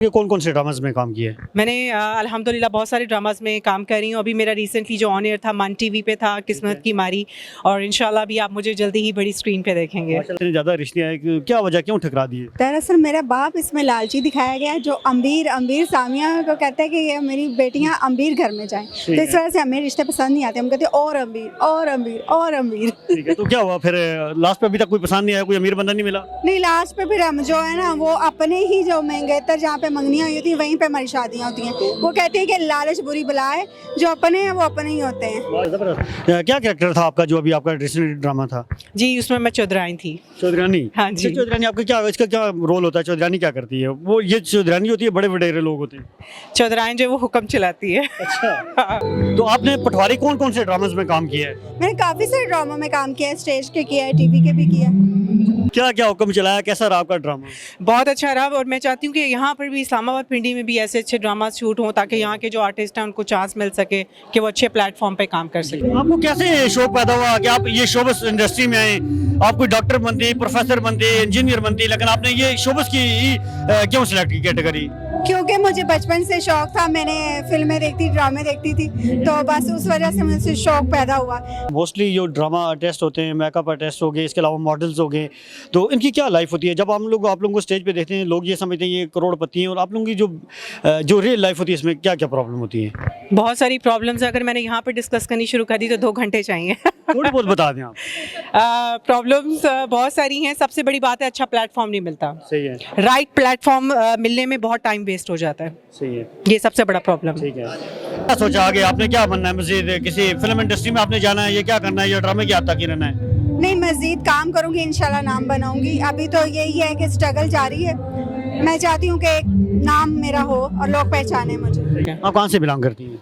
ये कौन कौन से ड्रामास में काम किया है? मैंने अल्हम्दुलिल्लाह बहुत सारे ड्रामास में काम कर रही हूँ। अभी मेरा रिसेंटली जो ऑन एयर था मन टीवी पे था, किस्मत की मारी, और इंशाल्लाह भी आप मुझे जल्दी ही बड़ी स्क्रीन पे देखेंगे। इतने ज़्यादा रिश्ते आए कि क्या वजह, क्यों ठकरा दिए? दरअसल मेरा बाप इसमें लालची दिखाया गया है, जो अमीर सामिया को कहता है कि ये मेरी बेटियां अमीर घर में जाएं, तो इस वजह से हमें रिश्ते पसंद नहीं आते। हम कहते हैं और अमीर और अमीर और अमीर। ठीक है, तो क्या हुआ फिर? लास्ट पे अभी तक कोई पसंद नहीं आया, कोई अमीर बंदा नहीं मिला? नहीं, लास्ट पे फिर हम जो है ना, वो अपने ही जो मंगेतर जहाँ पे मंगनियाँ हुई होती हैं वहीं पे हमारी शादियाँ होती हैं। वो कहते हैं कि लालच बुरी बला है, जो अपने हैं वो अपने ही होते हैं। क्या कैरेक्टर था आपका जो अभी आपका रिसेंट ड्रामा था? जी, उसमें मैं चौधरानी थी। चौधरानी? हाँ जी। चौधरानी आपका क्या, इसका क्या रोल होता है? चौधरानी क्या करती है? वो ये चौधरानी होती है, बड़े वडेरे लोग होते हैं। चौधरानी जो है वो हुक्म चलाती है। अच्छा। तो आपने पटवारी कौन कौन से ड्रामास में काम किया है? मैंने काफ़ी सारे ड्रामा में काम किया है, स्टेज के किया है, टीवी के भी किया है। क्या क्या हुक्म चलाया, कैसा रहा आपका ड्रामा? बहुत अच्छा रहा, और मैं चाहती हूँ कि यहाँ पर भी इस्लामाबाद पिंडी में भी ऐसे अच्छे ड्रामा शूट हों, ताकि यहाँ के जो आर्टिस्ट हैं उनको चांस मिल सके कि वो अच्छे प्लेटफॉर्म पे काम कर सके। आपको कैसे शौक पैदा हुआ कि आप ये शोबस इंडस्ट्री में आए? आप कोई डॉक्टर बनते, प्रोफेसर बनते, इंजीनियर बनते, लेकिन आपने ये शोबस की क्यों सिलेक्ट की कैटेगरी? क्योंकि मुझे बचपन से शौक था, मैंने फिल्में देखती, ड्रामे देखती थी, तो बस उस वजह से मुझसे शौक पैदा हुआ। मोस्टली जो ड्रामा आर्टिस्ट होते हैं, मेकअप आर्टिस्ट हो गए, इसके अलावा मॉडल्स हो गए, तो इनकी क्या लाइफ होती है? जब आप लोग को स्टेज पे देखते हैं, लोग ये समझते हैं ये करोड़पति हैं, और आप लोगों की जो रियल लाइफ होती है, इसमें क्या क्या प्रॉब्लम होती है? बहुत सारी प्रॉब्लम्स, अगर मैंने यहाँ पर डिस्कस करनी शुरू कर दी तो 2 घंटे चाहिए। थोड़ी बहुत बता दें आप। प्रॉब्लम्स बहुत सारी हैं। सबसे बड़ी बात है अच्छा प्लेटफॉर्म नहीं मिलता। सही है। राइट प्लेटफॉर्म मिलने में बहुत टाइम वेस्ट हो जाता है। सही है। ये सबसे बड़ा प्रॉब्लम है। ठीक है। क्या सोचा आगे आपने, क्या बनना है? मजीद किसी फिल्म इंडस्ट्री में आपने जाना है, ये क्या करना है, या ड्रामे की आता की रहना है? नहीं, मज़ीद काम करूँगी, इंशाल्लाह नाम बनाऊँगी। अभी तो यही है कि स्ट्रगल जारी है। मैं चाहती हूँ कि एक नाम मेरा हो और लोग पहचाने मुझे। आप कहाँ से बिलोंग करती हैं?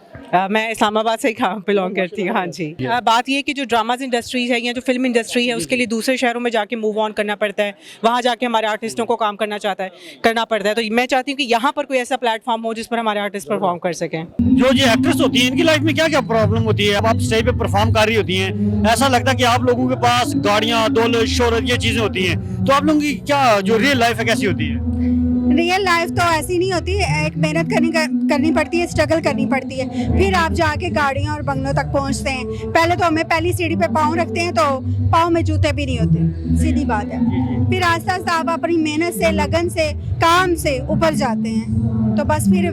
मैं इस्लामाबाद से ही बिलोंग करती हूँ। हाँ जी। बात ये है कि जो ड्रामाज इंडस्ट्रीज है या जो फिल्म इंडस्ट्री है, उसके लिए दूसरे शहरों में जाके मूव ऑन करना पड़ता है, वहाँ जाके हमारे आर्टिस्टों को काम करना पड़ता है। तो मैं चाहती हूँ कि यहाँ पर कोई ऐसा प्लेटफॉर्म हो जिस पर हमारे आर्टिस्ट परफॉर्म कर सकें। जो ये एक्ट्रेस होती है, इनकी लाइफ में क्या क्या प्रॉब्लम होती है? अब आप स्टेज पे परफॉर्म कर रही होती हैं, ऐसा लगता है कि आप लोगों के पास गाड़ियाँ, दौलत, शोहरत, ये चीज़ें होती हैं, तो आप लोगों की क्या जो रियल लाइफ है कैसी होती है? रियल लाइफ तो ऐसी नहीं होती, एक मेहनत करनी पड़ती है, स्ट्रगल करनी पड़ती है, फिर आप जाके गाड़ियाँ और बंगलों तक पहुँचते हैं। पहले तो हमें पहली सीढ़ी पे पाँव रखते हैं तो पाँव में जूते भी नहीं होते, सीधी बात है। फिर आस्ता आस्ता आप अपनी मेहनत से, लगन से, काम से ऊपर जाते हैं, तो बस फिर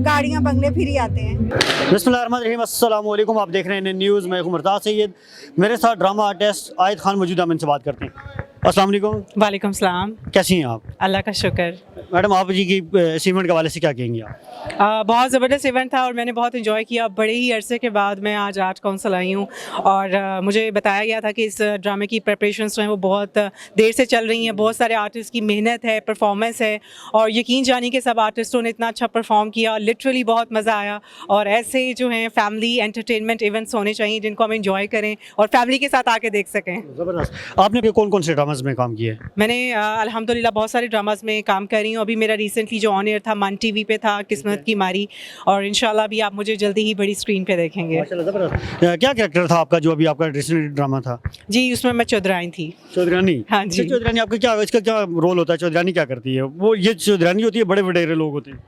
गाड़ियाँ बंगले फिर ही आते हैं। बिस्मिल्लाहिर्रहमानिर्रहीम, अस्सलाम वालेकुम। आप देख रहे हैं न्यूज़, मैं हूं मुर्ताज़ सैयद। मेरे साथ ड्रामा आर्टिस्ट आयत खान मौजूद है, हम इनसे बात करते हैं। अस्सलाम वालेकुम। वालेकुम सलाम। कैसी हैं आप? अल्लाह का शुक्र। मैडम, आप जी की अचीवमेंट के हवाले से क्या कहेंगी आप? बहुत ज़बरदस्त इवेंट था और मैंने बहुत इन्जॉय किया। बड़े ही अरसे के बाद मैं आज आर्ट काउंसिल आई हूँ, और मुझे बताया गया था कि इस ड्रामे की प्रिपरेशंस जो हैं वो बहुत देर से चल रही हैं। बहुत सारे आर्टिस्ट की मेहनत है, परफॉर्मेंस है, और यकीन जानिए कि सब आर्टिस्टों ने इतना अच्छा परफॉर्म किया, लिटरली बहुत मज़ा आया। और ऐसे जो हैं फैमिली एंटरटेनमेंट इवेंट्स होने चाहिए जिनको हम इंजॉय करें और फैमिली के साथ आके देख सकें। ज़बरदस्त। आपने कौन कौन से ड्रामास में काम किया है? मैंने अल्हम्दुलिल्लाह बहुत सारे ड्रामास में काम कर रही हूँ। अभी मेरा रिसेंटली जो ऑन एयर था मन टीवी पे था, किस्मत की मारी, और इंशाल्लाह भी आप मुझे जल्दी ही बड़ी स्क्रीन पे देखेंगे। क्या कैरेक्टर था आपका जो अभी आपका रिसेंट ड्रामा था? जी, उसमें मैं चौधरानी थी। चौधरानी? हाँ जी। चौधरानी आपका क्या, इसका क्या रोल होता है? चौधरानी क्या करती है? वो ये चौधरानी होती है, बड़े वडेरे लोग होते हैं।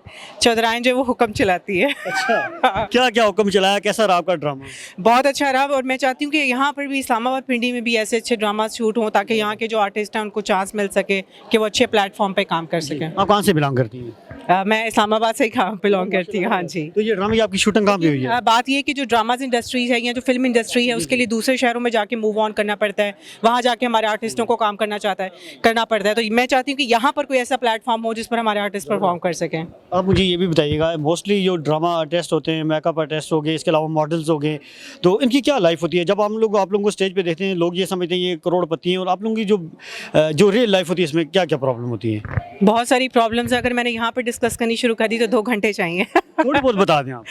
चौधरानी जो है वो हुक्म चलाती है। अच्छा। क्या क्या हुक्म चलाया, कैसा रहा आपका ड्रामा? बहुत अच्छा रहा, और मैं चाहती हूँ कि यहाँ पर भी इस्लामाबाद पिंडी में भी ऐसे अच्छे ड्रामा शूट हों, ताकि यहाँ के जो आर्टिस्ट हैं उनको चांस मिल सके कि वो अच्छे प्लेटफॉर्म पे काम कर सकें। आप कहाँ से बिलोंग करती हैं? मैं इस्लामाबाद से ही बिलोंग करती हूँ। हाँ जी। तो ये ड्रामे की आपकी शूटिंग कहाँ पे हुई है? बात ये है कि जो ड्रामाज इंडस्ट्रीज है या जो फिल्म इंडस्ट्री है, उसके लिए दूसरे शहरों में जाके मूव ऑन करना पड़ता है, वहाँ जाके हमारे आर्टिस्टों को काम करना पड़ता है। तो मैं चाहती हूँ कि यहाँ पर कोई ऐसा प्लेटफॉर्म हो जिस पर हमारे आर्टिस्ट परफॉर्म कर सकें। आप मुझे ये भी बताइएगा, मोस्टली जो ड्रामा आर्टिस्ट होते हैं, मेकअप आर्टिस्ट हो गए, इसके अलावा मॉडल्स हो गए, तो इनकी क्या लाइफ होती है? जब आप लोगों को स्टेज पे देखते हैं, लोग ये समझते हैं ये करोड़पति हैं, और आप लोगों की जो रियल लाइफ होती है, इसमें क्या क्या प्रॉब्लम होती है? बहुत सारी प्रॉब्लम्स, अगर मैंने यहाँ पर डिस्कस करनी शुरू कर दी तो 2 घंटे चाहिए। थोड़ी बहुत बता दें आप।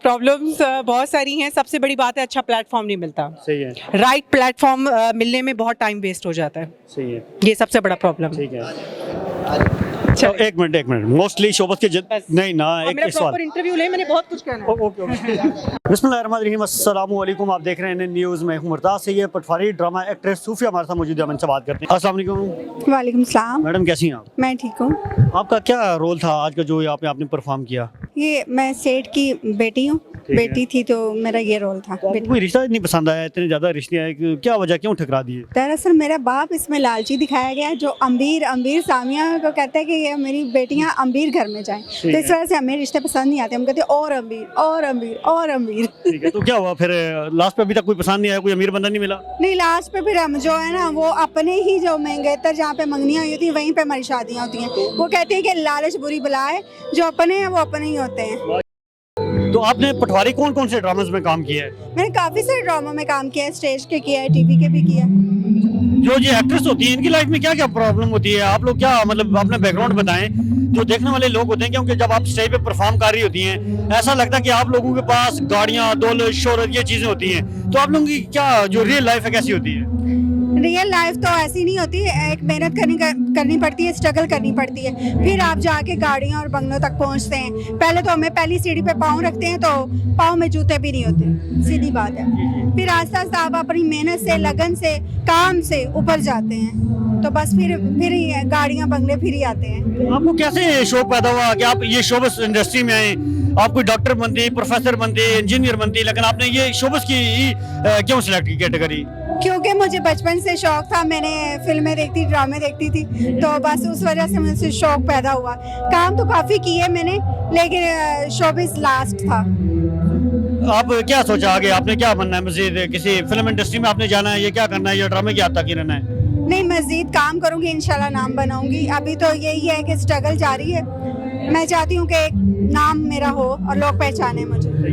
प्रॉब्लम्स बहुत सारी हैं। सबसे बड़ी बात है अच्छा प्लेटफॉर्म नहीं मिलता। सही है। राइट प्लेटफॉर्म मिलने में बहुत टाइम वेस्ट हो जाता है। सही है। ये सबसे बड़ा प्रॉब्लम है। ठीक है। अच्छा एक मिनट मोस्टली शोबत के बस। नहीं ना और एक मेरा सवाल प्रॉपर इंटरव्यू ले, मैंने बहुत कुछ कहना है। ओके बिस्मिल्लाहिर्रहमानिर्रहीम अस्सलाम वालेकुम। आप देख रहे हैं न्यूज़ में हूं मुर्ताज़ से। ये पटवारी ड्रामा एक्ट्रेस सूफिया हमारे साथ मौजूद है, हम इनसे बात करते हैं। अस्सलाम वालेकुम वालेकुम सलाम। मैडम, कैसी हैं आप? मैं ठीक हूँ। आपका क्या रोल था आज का जो यहाँ पे आपने परफॉर्म किया? ये मैं सेठ की बेटी हूँ, है। बेटी थी तो मेरा ये रोल था। तो आपको कोई रिश्ता नहीं पसंद आया? इतने ज़्यादा रिश्ते आए कि क्या वजह, क्यों ठकरा दिए? दरअसल मेरा बाप इसमें लालची दिखाया गया है, जो अमीर सामिया को कहता है कि ये मेरी बेटियां अमीर घर में जाएं, तो इस वजह से हमें रिश्ते पसंद नहीं आते। हम कहते हैं और अमीर। ठीक है, तो क्या हुआ फिर लास्ट पे? अभी तक कोई पसंद नहीं आया, कोई अमीर बंदा नहीं मिला? नहीं, लास्ट पे फिर हम जो है ना, वो अपने ही जो मंगेतर जहाँ पे मंगनियाँ हुई होती हैं वहीं पे हमारी शादियाँ होती हैं। वो कहते हैं कि लालच बुरी बला है, जो अपने हैं वो अपने ही होते हैं। तो आपने पटवारी कौन कौन से ड्रामास में काम किया है? मैंने काफ़ी सारे ड्रामा में काम किया है, स्टेज के किया है, टीवी के भी किया है। जो ये एक्ट्रेस होती है इनकी लाइफ में क्या क्या प्रॉब्लम होती है? आप लोग क्या मतलब अपना बैकग्राउंड बताएं, जो देखने वाले लोग होते हैं, क्योंकि जब आप स्टेज पे परफॉर्म कर रही होती हैं ऐसा लगता है कि आप लोगों के पास गाड़ियां, दौलत, शोहरत, ये चीजें होती हैं। तो आप लोगों की क्या जो रियल लाइफ है कैसी होती है? रियल लाइफ तो ऐसी नहीं होती, एक मेहनत करनी पड़ती है, स्ट्रगल करनी पड़ती है, फिर आप जाके गाड़ियाँ और बंगलों तक पहुंचते हैं। पहले तो हमें पहली सीढ़ी पे पाँव रखते हैं तो पाँव में जूते भी नहीं होते, सीधी बात है। फिर आस्ते आस्ते आप अपनी मेहनत से, लगन से, काम से ऊपर जाते हैं, तो बस फिर ही गाड़ियाँ बंगले फिर ही आते हैं। आपको कैसे शौक पैदा हुआ कि आप ये शोबस इंडस्ट्री में आए? आप कोई डॉक्टर बनती, प्रोफेसर बनती, इंजीनियर बनती, लेकिन आपने ये शोबस की ही क्यों सिलेक्ट की कैटेगरी? क्योंकि मुझे बचपन से शौक था, मैंने फिल्में देखती, ड्रामे देखती थी, तो बस उस वजह से मुझसे शौक पैदा हुआ। काम तो काफ़ी किए मैंने, लेकिन शोबिस लास्ट था। आप क्या सोचा आगे, आपने क्या बनना है? मजीद किसी फिल्म इंडस्ट्री में आपने जाना है, ये क्या करना है, या ड्रामे की हद तक ही रहना है? नहीं, मज़ीद काम करूंगी, इंशाल्लाह नाम बनाऊंगी। अभी तो यही है कि स्ट्रगल जारी है। मैं चाहती हूँ कि एक नाम मेरा हो और लोग पहचाने मुझे।